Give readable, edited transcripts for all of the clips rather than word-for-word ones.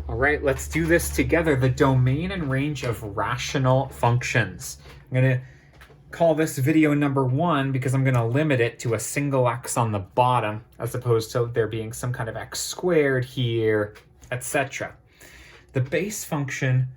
All right, let's do this together. The domain and range of rational functions. I'm going to call this video number 1 because I'm going to limit it to a single x on the bottom as opposed to there being some kind of x squared here, etc. The base function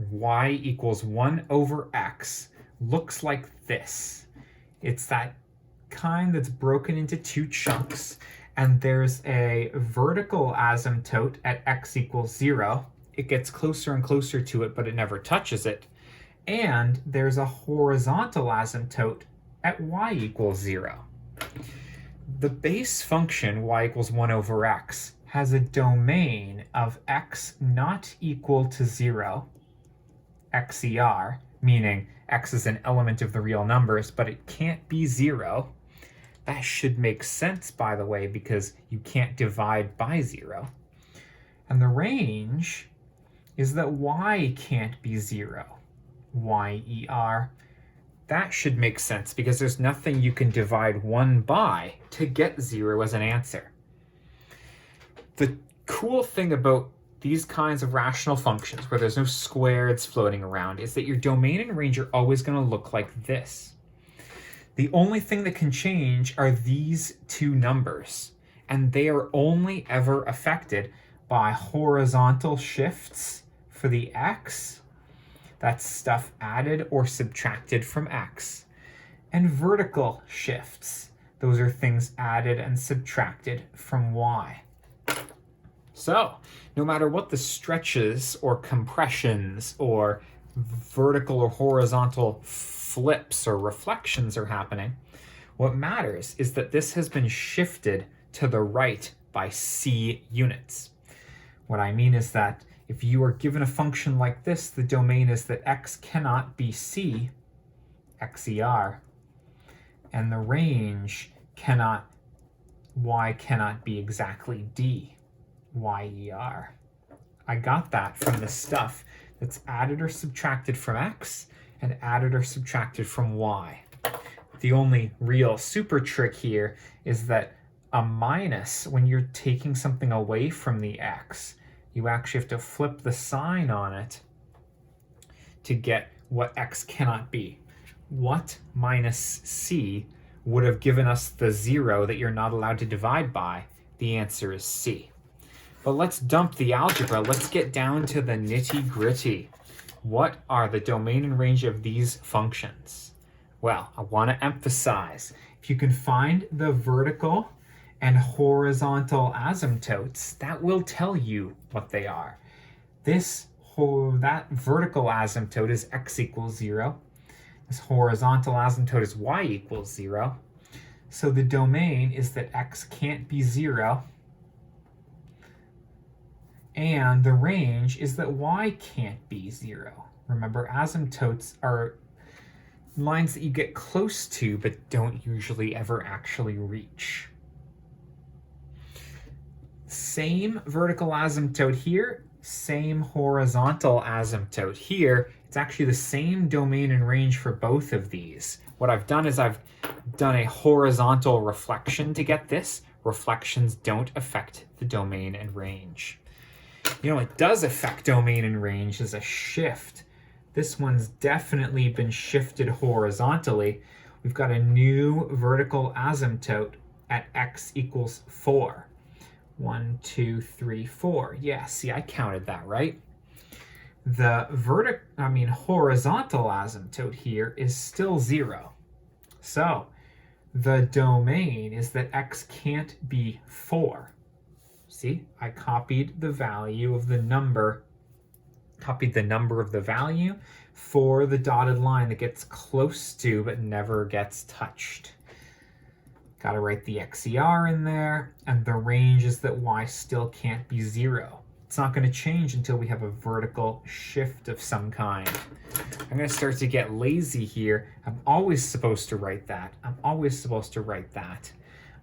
y equals 1 over x looks like this. It's that kind that's broken into 2 chunks, and there's a vertical asymptote at x equals 0. It gets closer and closer to it, but it never touches it. And there's a horizontal asymptote at y equals 0. The base function y equals 1 over x has a domain of x not equal to 0, xer, meaning x is an element of the real numbers, but it can't be 0. That should make sense, by the way, because you can't divide by 0. And the range is that y can't be 0, yer. That should make sense because there's nothing you can divide 1 by to get 0 as an answer. The cool thing about these kinds of rational functions where there's no squareds floating around is that your domain and range are always going to look like this. The only thing that can change are these 2 numbers, and they are only ever affected by horizontal shifts for the x, that's stuff added or subtracted from x, and vertical shifts, those are things added and subtracted from y. So, no matter what the stretches or compressions or vertical or horizontal flips or reflections are happening, what matters is that this has been shifted to the right by c units. What I mean is that if you are given a function like this, the domain is that x cannot be c, xer, and the range y cannot be exactly d, yer. I got that from the stuff that's added or subtracted from x and added or subtracted from y. The only real super trick here is that a minus, when you're taking something away from the x, you actually have to flip the sign on it to get what x cannot be. What minus c would have given us the 0 that you're not allowed to divide by? The answer is c. But let's dump the algebra. Let's get down to the nitty-gritty. What are the domain and range of these functions? Well, I want to emphasize, if you can find the vertical and horizontal asymptotes, that will tell you what they are. That vertical asymptote is x equals 0. This horizontal asymptote is y equals 0. So the domain is that x can't be 0. And the range is that y can't be 0. Remember, asymptotes are lines that you get close to but don't usually ever actually reach. Same vertical asymptote here, same horizontal asymptote here. It's actually the same domain and range for both of these. What I've done is I've done a horizontal reflection to get this. Reflections don't affect the domain and range. You know, it does affect domain and range is a shift. This one's definitely been shifted horizontally. We've got a new vertical asymptote at x equals 4. 1, 2, 3, 4. Yeah, see, I counted that, right? The horizontal asymptote here is still 0. So the domain is that x can't be 4. See, I copied the value of the number, of the value for the dotted line that gets close to but never gets touched. Got to write the xer in there, and the range is that y still can't be 0. It's not going to change until we have a vertical shift of some kind. I'm going to start to get lazy here. I'm always supposed to write that.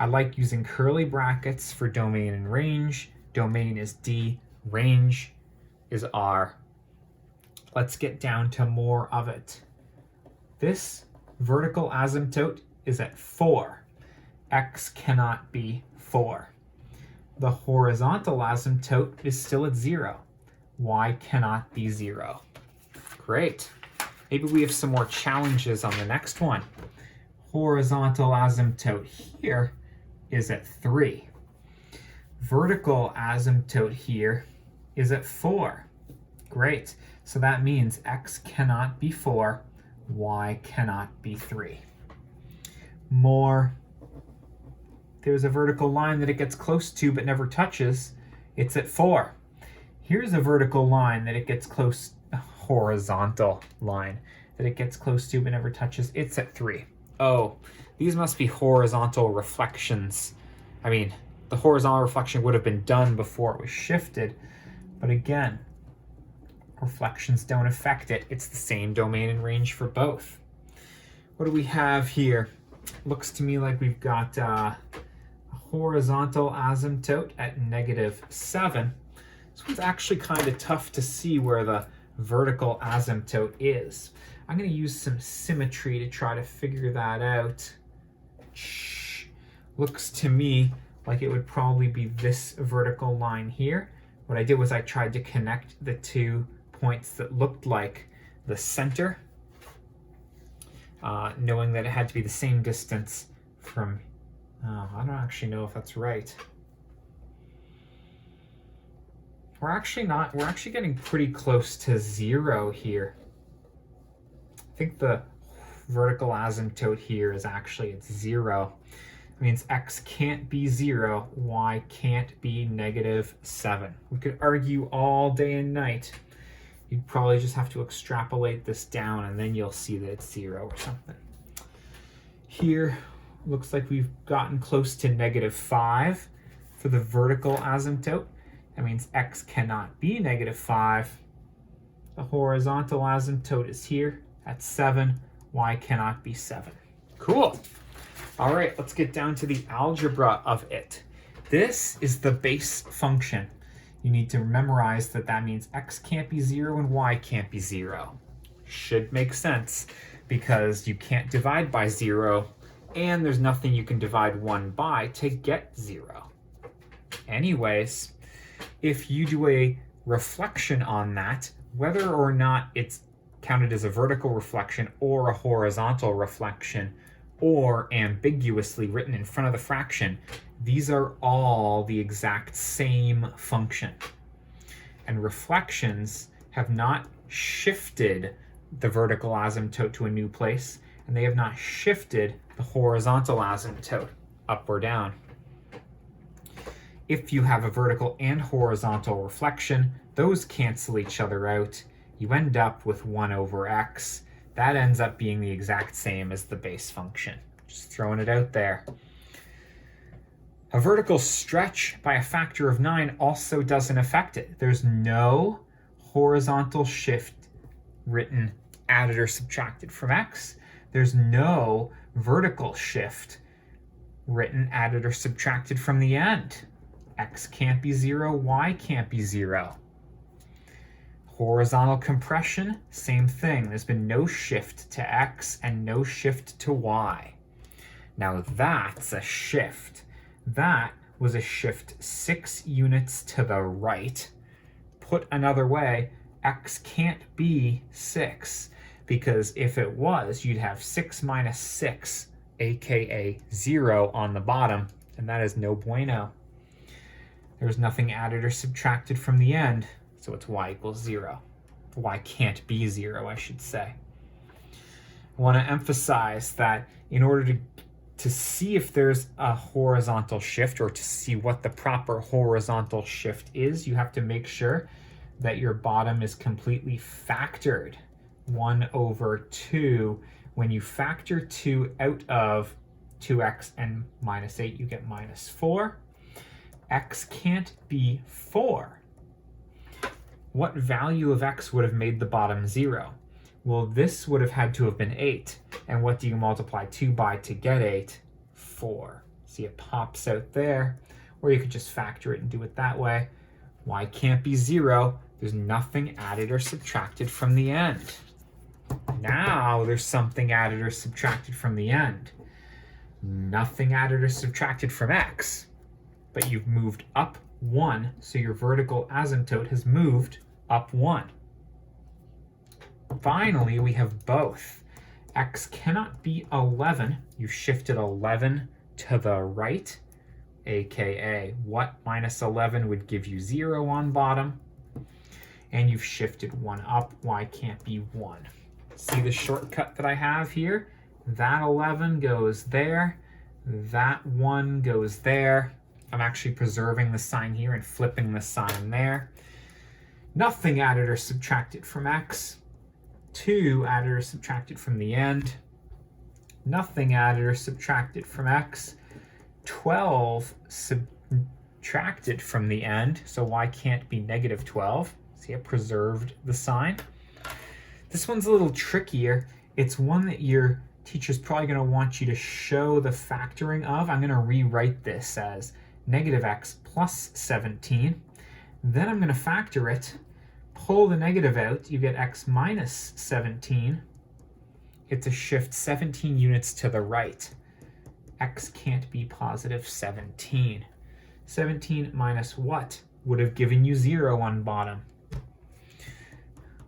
I like using curly brackets for domain and range. Domain is D, range is R. Let's get down to more of it. This vertical asymptote is at 4. X cannot be 4. The horizontal asymptote is still at 0. y cannot be 0. Great. Maybe we have some more challenges on the next one. Horizontal asymptote here is at 3. Vertical asymptote here is at 4. Great. So that means x cannot be 4, y cannot be 3. More. There's a vertical line that it gets close to but never touches. It's at 4. Here's a vertical line that it gets close, a horizontal line that it gets close to but never touches. It's at 3. Oh, these must be horizontal reflections. I mean, the horizontal reflection would have been done before it was shifted, but again, reflections don't affect it. It's the same domain and range for both. What do we have here? Looks to me like we've got a horizontal asymptote at -7. This one's actually kind of tough to see where the vertical asymptote is. I'm going to use some symmetry to try to figure that out. Looks to me like it would probably be this vertical line here. What I did was I tried to connect the two points that looked like the center, knowing that it had to be the same distance from, I don't actually know if that's right. We're actually getting pretty close to 0 here. I think the vertical asymptote here is actually at 0. It means x can't be 0, y can't be -7. We could argue all day and night. You'd probably just have to extrapolate this down and then you'll see that it's 0 or something. Here, looks like we've gotten close to -5 for the vertical asymptote. That means x cannot be -5. The horizontal asymptote is here at 7. Y cannot be 7. Cool. All right, let's get down to the algebra of it. This is the base function. You need to memorize that that means x can't be 0 and y can't be 0. Should make sense because you can't divide by 0 and there's nothing you can divide 1 by to get 0. Anyways, if you do a reflection on that, whether or not it's counted as a vertical reflection or a horizontal reflection or ambiguously written in front of the fraction, these are all the exact same function. And reflections have not shifted the vertical asymptote to a new place, and they have not shifted the horizontal asymptote up or down. If you have a vertical and horizontal reflection, those cancel each other out. You end up with 1 over x. That ends up being the exact same as the base function. Just throwing it out there. A vertical stretch by a factor of 9 also doesn't affect it. There's no horizontal shift written added or subtracted from x. There's no vertical shift written added or subtracted from the end. X can't be 0, y can't be 0. Horizontal compression, same thing. There's been no shift to x and no shift to y. Now that's a shift. That was a shift 6 units to the right. Put another way, x can't be 6, because if it was, you'd have 6 minus 6, aka 0 on the bottom, and that is no bueno. There's nothing added or subtracted from the end, so it's y equals 0. Y can't be 0, I should say. I want to emphasize that in order to see if there's a horizontal shift or to see what the proper horizontal shift is, you have to make sure that your bottom is completely factored. 1 over 2. When you factor 2 out of 2x and minus 8, you get minus 4. X can't be 4. What value of x would have made the bottom 0? Well, this would have had to have been 8. And what do you multiply 2 by to get 8? 4. See, it pops out there. Or you could just factor it and do it that way. Y can't be 0. There's nothing added or subtracted from the end. Now there's something added or subtracted from the end. Nothing added or subtracted from x. But you've moved up 1, so your vertical asymptote has moved up 1. Finally, we have both. X cannot be 11. You've shifted 11 to the right, aka what minus 11 would give you 0 on bottom. And you've shifted 1 up. Y can't be 1. See the shortcut that I have here? That 11 goes there. That 1 goes there. I'm actually preserving the sign here and flipping the sign there. Nothing added or subtracted from X. 2 added or subtracted from the end. Nothing added or subtracted from X. 12 subtracted from the end, so Y can't be negative 12. See, I preserved the sign. This one's a little trickier. It's one that your teacher's probably going to want you to show the factoring of. I'm going to rewrite this as negative X plus 17. Then I'm going to factor it. Pull the negative out, you get X minus 17. It's a shift 17 units to the right. X can't be positive 17. 17 minus what would have given you 0 on bottom?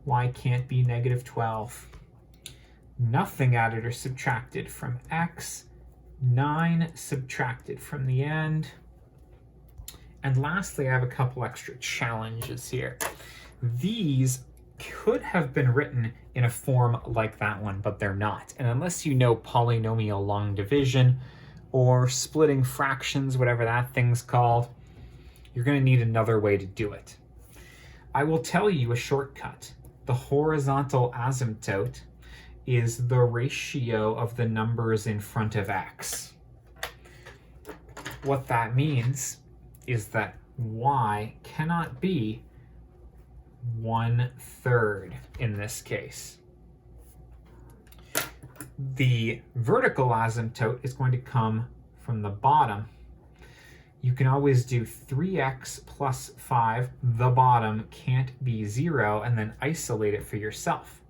Y can't be negative 12. Nothing added or subtracted from X. 9 subtracted from the end. And lastly, I have a couple extra challenges here. These could have been written in a form like that one, but they're not. And unless you know polynomial long division or splitting fractions, whatever that thing's called, you're going to need another way to do it. I will tell you a shortcut. The horizontal asymptote is the ratio of the numbers in front of X. What that means is that Y cannot be 1/3 in this case. The vertical asymptote is going to come from the bottom. You can always do 3x plus 5, the bottom can't be 0, and then isolate it for yourself.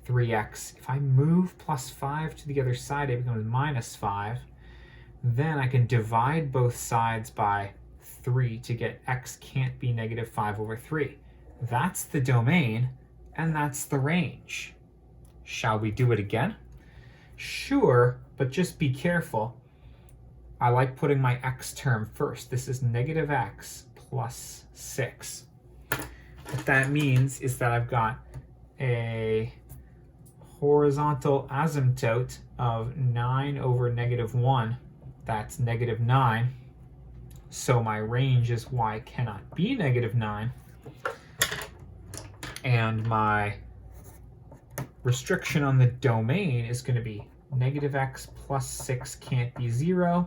3x, if I move plus 5 to the other side, it becomes minus 5. Then I can divide both sides by 3 to get x can't be negative 5 over 3. That's the domain, and that's the range. Shall we do it again? Sure, but just be careful. I like putting my x term first. This is negative x plus 6. What that means is that I've got a horizontal asymptote of 9 over negative 1. That's negative 9. So my range is y cannot be negative 9. And my restriction on the domain is going to be negative x plus 6 can't be 0.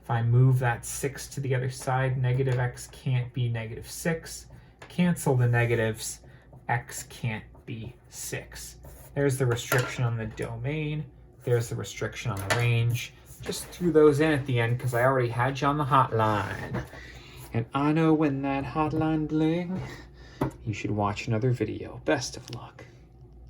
If I move that 6 to the other side, negative x can't be negative 6. Cancel the negatives. X can't be 6. There's the restriction on the domain. There's the restriction on the range. Just threw those in at the end because I already had you on the hotline. And I know when that hotline bling, you should watch another video. Best of luck.